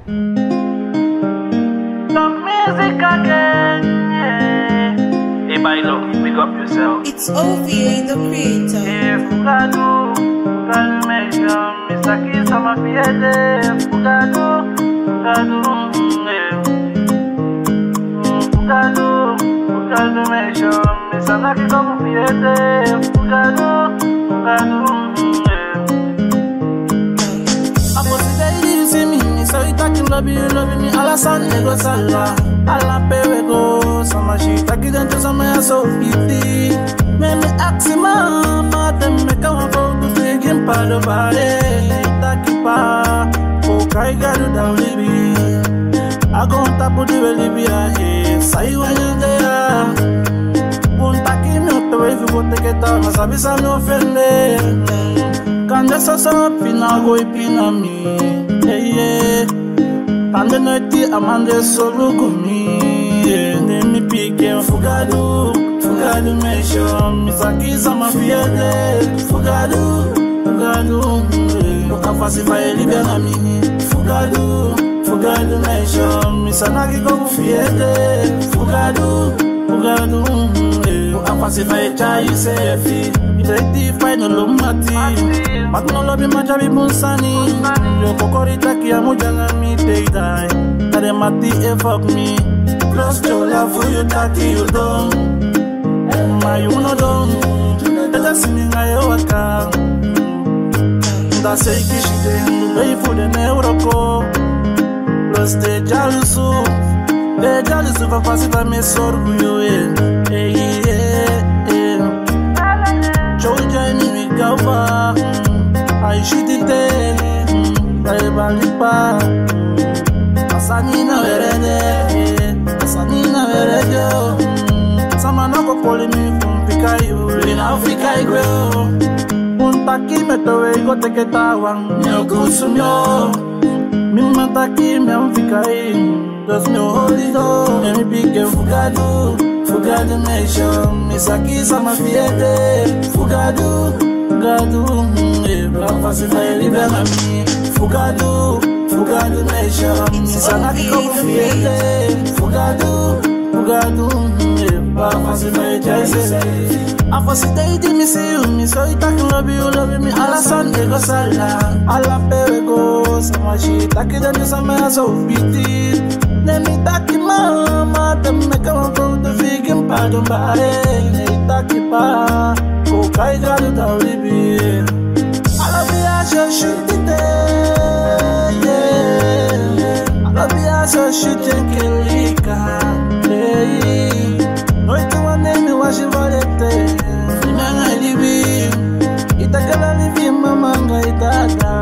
Some music again, yeah. Hey, Bailo, pick up yourself. It's OVA, the creator. Yeah, Fugado, mention, Mr. Kiss, I'm a fiede. Fugado, mention, Mr. Naki, I'm a fiede. Fugado, so you talking love you me alla san ego sala alla pewego sama she talking to some so pity me ask mama them me come for to begin part of body takipa o kai garu da libi I go on top of the Libya eh sai wanyanga un taki me to if you go take it down sabi sa no offende kanda so pina go ipina mi yeah, tande noite amande solo comigo. Nem me piquem fugado mention. Me saquisa ma fiede. Fugado, nunca faço vai liberar na mim. Fugado mention. Me sanagi como fiede. Fugado, nunca faço vai chai sefi. Identify no lumati, but no lobby majabi bunsani. Yo kokorita ki amujanga mi take die. Tade mati e fuck me. Close your love for you taki you don't. My you no don't. Dada sininga yo waka. Da sei ki shite lei for the neuroko. Plus te jalusu va pasita me sorguyo Gava, I shoot it I balipa. Asanina verede. Sama no go poli me from Pikayu. In Africa I grow. Un taki me towe go take it awang. Mio consumio. Mi mataki me amfikai. Dos mio holido. Me big fugado nation. Mi saki sama fiede. Fugado, pra fazer vai liberar mim. Fugado nation. Sanaki como fiede. Fugado, pra fazer vai jaise. A você de me so itaki love me. Alla san ego sala, alla pewego. Sama shi taki dentro sama so pity. Nemi taki mama, them me come from the vegan pardon bare. Taki pa. Kai garu da libi Alabia so shoot it yeah Alabia so shoot it kelika Noite wane me washi valete Finanga libi Itakala libi mamanga itata